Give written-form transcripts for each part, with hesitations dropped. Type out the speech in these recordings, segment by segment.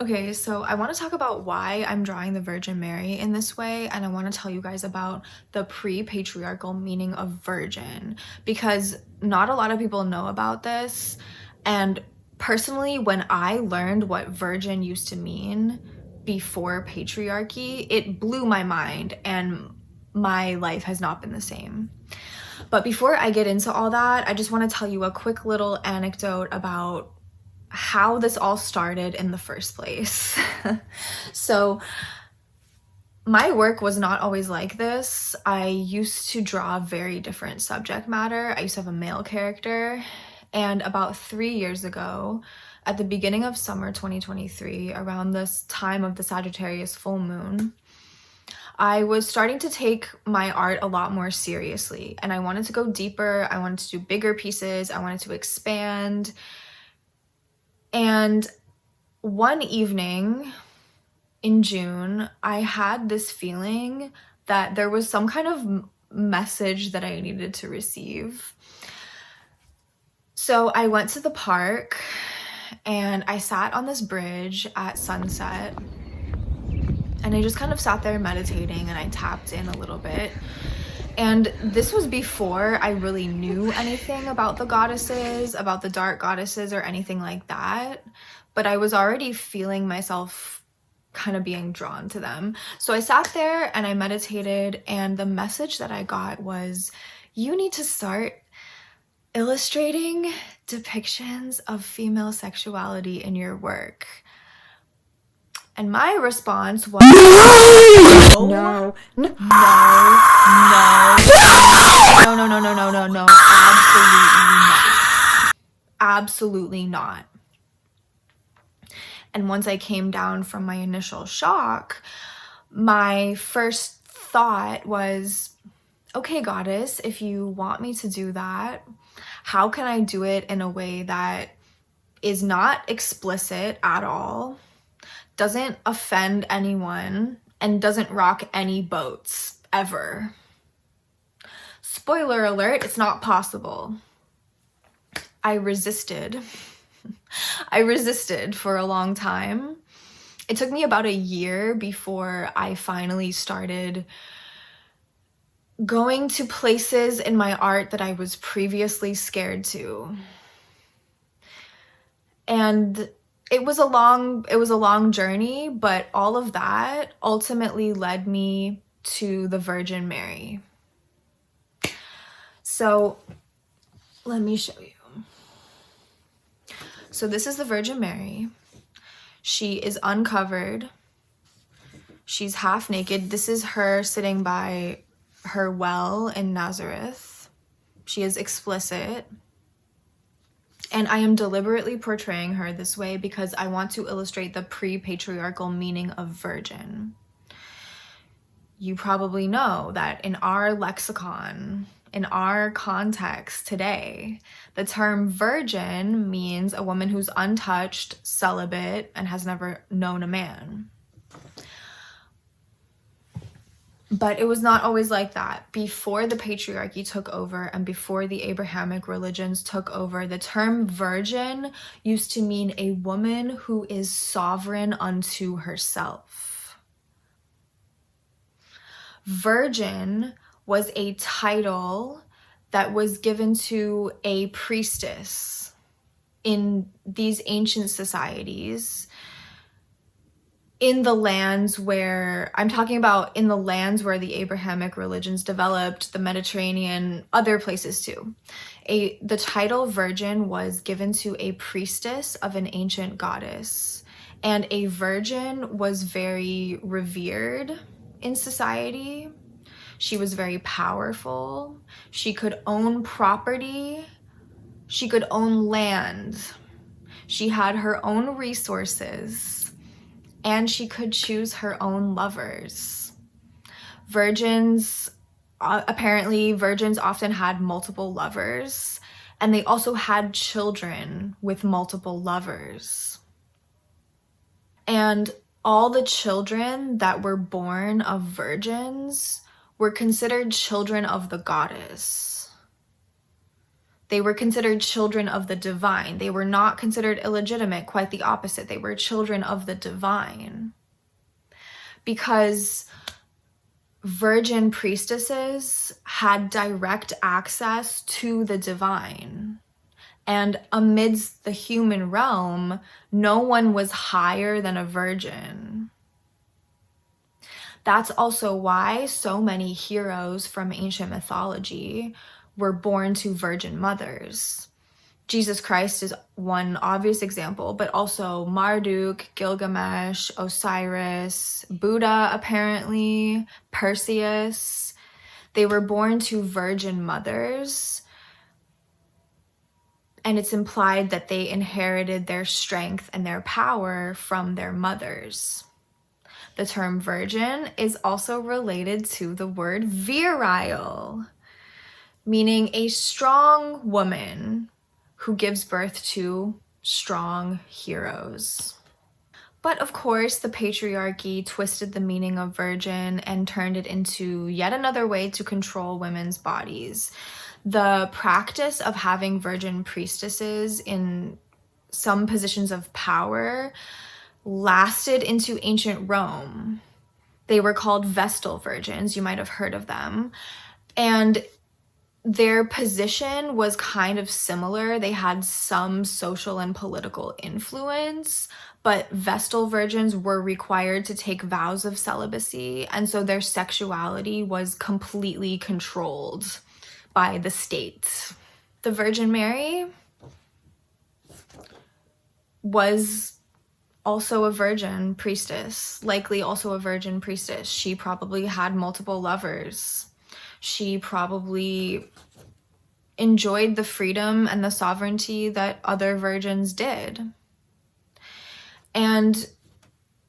Okay, so I want to talk about why I'm drawing the Virgin Mary in this way, and I want to tell you guys about the pre-patriarchal meaning of virgin, because not a lot of people know about this. And personally, when I learned what virgin used to mean before patriarchy, it blew my mind, and my life has not been the same. But before I get into all that, I just want to tell you a quick little anecdote about how this all started in the first place. So, my work was not always like this. I used to draw very different subject matter. I used to have a male character. And about 3 years ago, at the beginning of summer 2023, around this time of the Sagittarius full moon, I was starting to take my art a lot more seriously. And I wanted to go deeper. I wanted to do bigger pieces. I wanted to expand. And one evening in June, I had this feeling that there was some kind of message that I needed to receive. So I went to the park and I sat on this bridge at sunset, and I just kind of sat there meditating, and I tapped in a little bit. And this was before I really knew anything about the goddesses, about the dark goddesses or anything like that. But I was already feeling myself kind of being drawn to them. So I sat there and I meditated, and the message that I got was, you need to start illustrating depictions of female sexuality in your work. And my response was, no, no, no, no, absolutely not. And once I came down from my initial shock, my first thought was, okay, goddess, if you want me to do that, how can I do it in a way that is not explicit at all, doesn't offend anyone, and doesn't rock any boats, ever? Spoiler alert, it's not possible. I resisted. I resisted for a long time. It took me about a year before I finally started going to places in my art that I was previously scared to. And it was a long journey, but all of that ultimately led me to the Virgin Mary. So let me show you. So this is the Virgin Mary. She is uncovered. She's half naked. This is her sitting by her well in Nazareth. She is explicit. And I am deliberately portraying her this way because I want to illustrate the pre-patriarchal meaning of virgin. You probably know that in our lexicon, in our context today, the term virgin means a woman who's untouched, celibate, and has never known a man. But it was not always like that. Before the patriarchy took over and before the Abrahamic religions took over, the term virgin used to mean a woman who is sovereign unto herself. Virgin was a title that was given to a priestess in these ancient societies, in the lands where, I'm talking about in the lands where the Abrahamic religions developed, the Mediterranean, other places too. The title virgin was given to a priestess of an ancient goddess, and a virgin was very revered in society. She was very powerful. She could own property. She could own land. She had her own resources, and she could choose her own lovers. Apparently virgins often had multiple lovers, and they also had children with multiple lovers. And all the children that were born of virgins were considered children of the goddess. They were considered children of the divine. They were not considered illegitimate, quite the opposite. They were children of the divine. Because virgin priestesses had direct access to the divine. And amidst the human realm, no one was higher than a virgin. That's also why so many heroes from ancient mythology were born to virgin mothers. Jesus Christ is one obvious example, but also Marduk, Gilgamesh, Osiris, Buddha apparently, Perseus. They were born to virgin mothers, and it's implied that they inherited their strength and their power from their mothers. The term virgin is also related to the word virile, meaning a strong woman who gives birth to strong heroes. But of course, the patriarchy twisted the meaning of virgin and turned it into yet another way to control women's bodies. The practice of having virgin priestesses in some positions of power lasted into ancient Rome. They were called Vestal virgins. You might have heard of them. And their position was kind of similar. They had some social and political influence, but Vestal virgins were required to take vows of celibacy, and so their sexuality was completely controlled by the state. The Virgin Mary was also a virgin priestess, likely also a virgin priestess. She probably had multiple lovers. She probably enjoyed the freedom and the sovereignty that other virgins did. And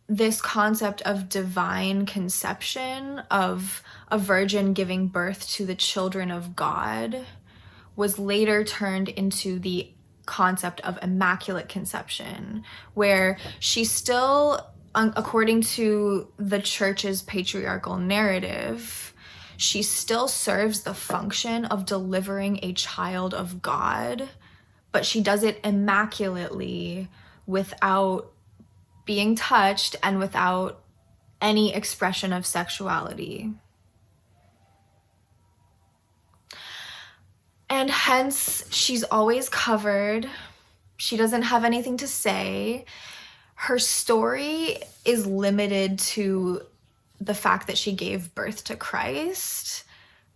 this concept of divine conception, of a virgin giving birth to the children of God, was later turned into the concept of immaculate conception, where she still, according to the church's patriarchal narrative, she still serves the function of delivering a child of God, but she does it immaculately, without being touched and without any expression of sexuality. And hence, she's always covered. She doesn't have anything to say. Her story is limited to the fact that she gave birth to Christ.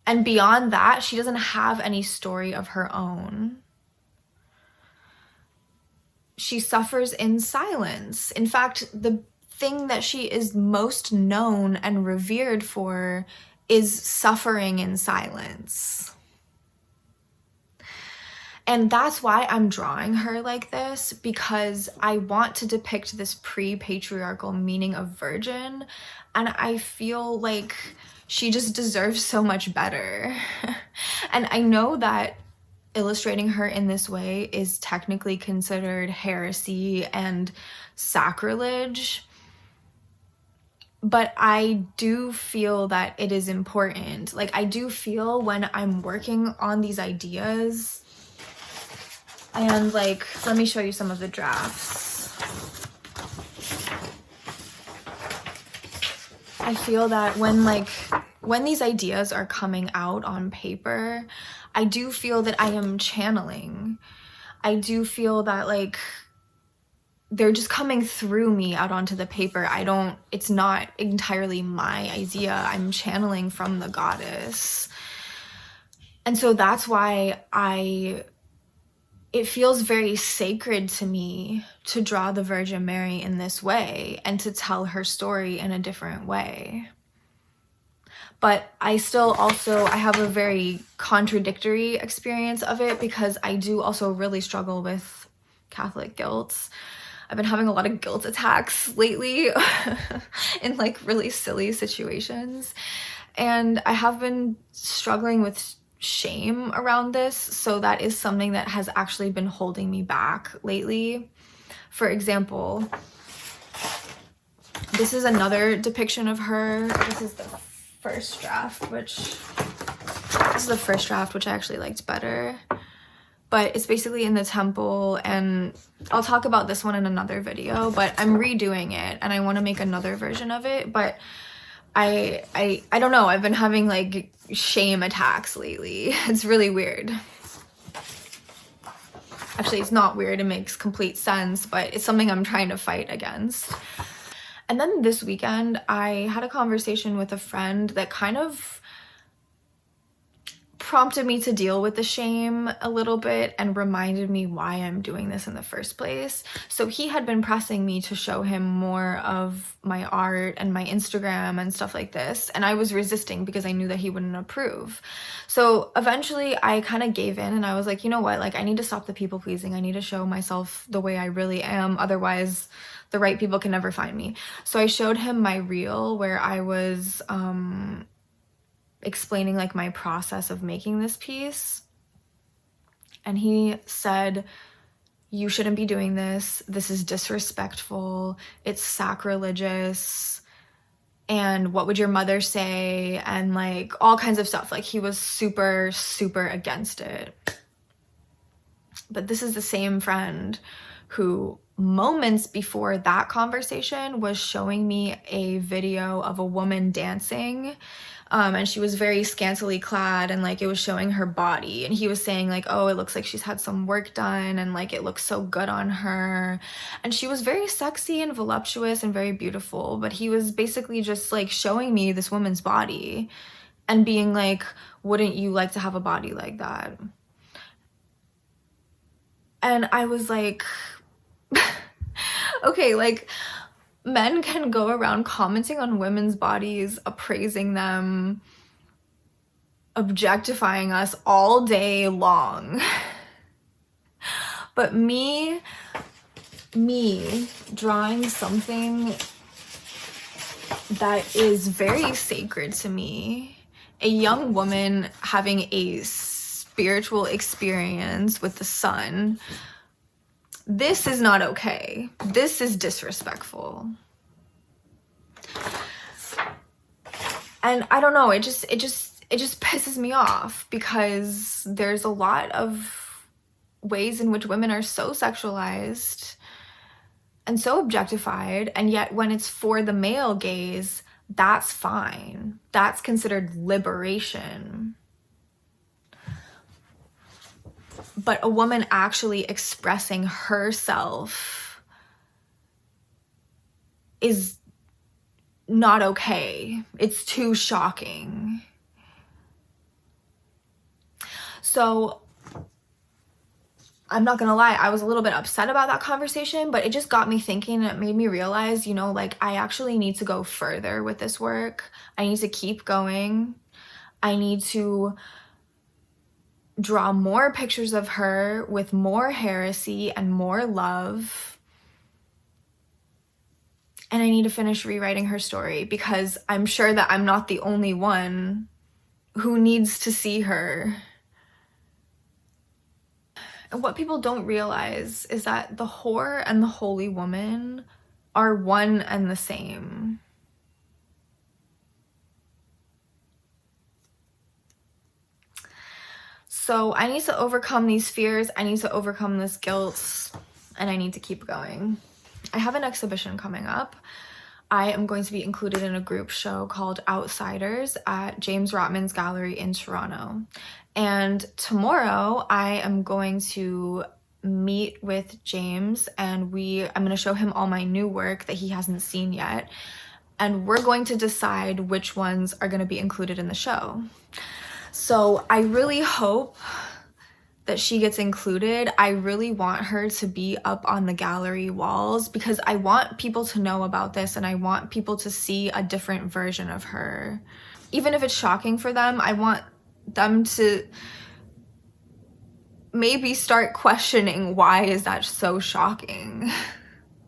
And beyond that, she doesn't have any story of her own. She suffers in silence. In fact, the thing that she is most known and revered for is suffering in silence. And that's why I'm drawing her like this, because I want to depict this pre-patriarchal meaning of virgin, and I feel like she just deserves so much better. And I know that illustrating her in this way is technically considered heresy and sacrilege, but I do feel that it is important. Like, I do feel when I'm working on these ideas, and like, let me show you some of the drafts. I feel that when these ideas are coming out on paper, I do feel that I am channeling. I do feel that like they're just coming through me out onto the paper. It's not entirely my idea. I'm channeling from the goddess. And so that's why it feels very sacred to me to draw the Virgin Mary in this way and to tell her story in a different way. But I have a very contradictory experience of it, because I do also really struggle with Catholic guilt. I've been having a lot of guilt attacks lately in like really silly situations. And I have been struggling with shame around this, so that is something that has actually been holding me back lately. For example, this is another depiction of her. This is the first draft, which I actually liked better. but it's basically in the temple, and I'll talk about this one in another video, but I'm redoing it and I want to make another version of it. But I don't know, I've been having like shame attacks lately. It's really weird. Actually, it's not weird, it makes complete sense, but it's something I'm trying to fight against. And then this weekend, I had a conversation with a friend that kind of prompted me to deal with the shame a little bit and reminded me why I'm doing this in the first place. So he had been pressing me to show him more of my art and my Instagram and stuff like this, and I was resisting because I knew that he wouldn't approve. So eventually I kind of gave in and I was like, you know what, like I need to stop the people pleasing. I need to show myself the way I really am, otherwise the right people can never find me. So I showed him my reel where I was explaining like my process of making this piece, and he said, you shouldn't be doing this. This is disrespectful. It's sacrilegious. And what would your mother say? And like all kinds of stuff. Like he was super, super against it. But this is the same friend who moments before that conversation was showing me a video of a woman dancing, and she was very scantily clad and like it was showing her body, and he was saying like, oh, it looks like she's had some work done and like it looks so good on her, and she was very sexy and voluptuous and very beautiful, but he was basically just like showing me this woman's body and being like, wouldn't you like to have a body like that? And I was like, okay, like men can go around commenting on women's bodies, appraising them, objectifying us all day long. But me drawing something that is very sacred to me, a young woman having a spiritual experience with the sun, this is not okay. This is disrespectful. And I don't know, it just pisses me off because there's a lot of ways in which women are so sexualized and so objectified, and yet when it's for the male gaze, that's fine. That's considered liberation. But a woman actually expressing herself is not okay. It's too shocking. So I'm not gonna lie, I was a little bit upset about that conversation, but it just got me thinking, and it made me realize, you know, like I actually need to go further with this work. I need to keep going. I need to draw more pictures of her with more heresy and more love. And I need to finish rewriting her story because I'm sure that I'm not the only one who needs to see her. And what people don't realize is that the whore and the holy woman are one and the same. So I need to overcome these fears, I need to overcome this guilt, and I need to keep going. I have an exhibition coming up. I am going to be included in a group show called Outsiders at James Rotman's Gallery in Toronto. And tomorrow I am going to meet with James, and I'm going to show him all my new work that he hasn't seen yet. And we're going to decide which ones are going to be included in the show. So I really hope that she gets included. I really want her to be up on the gallery walls because I want people to know about this, and I want people to see a different version of her. Even if it's shocking for them, I want them to maybe start questioning, why is that so shocking?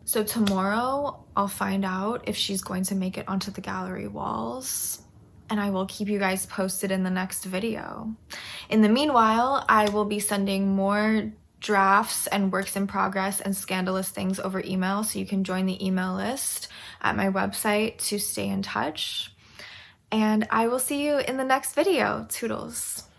So tomorrow I'll find out if she's going to make it onto the gallery walls, and I will keep you guys posted in the next video. In the meanwhile, I will be sending more drafts and works in progress and scandalous things over email, so you can join the email list at my website to stay in touch. And I will see you in the next video. Toodles.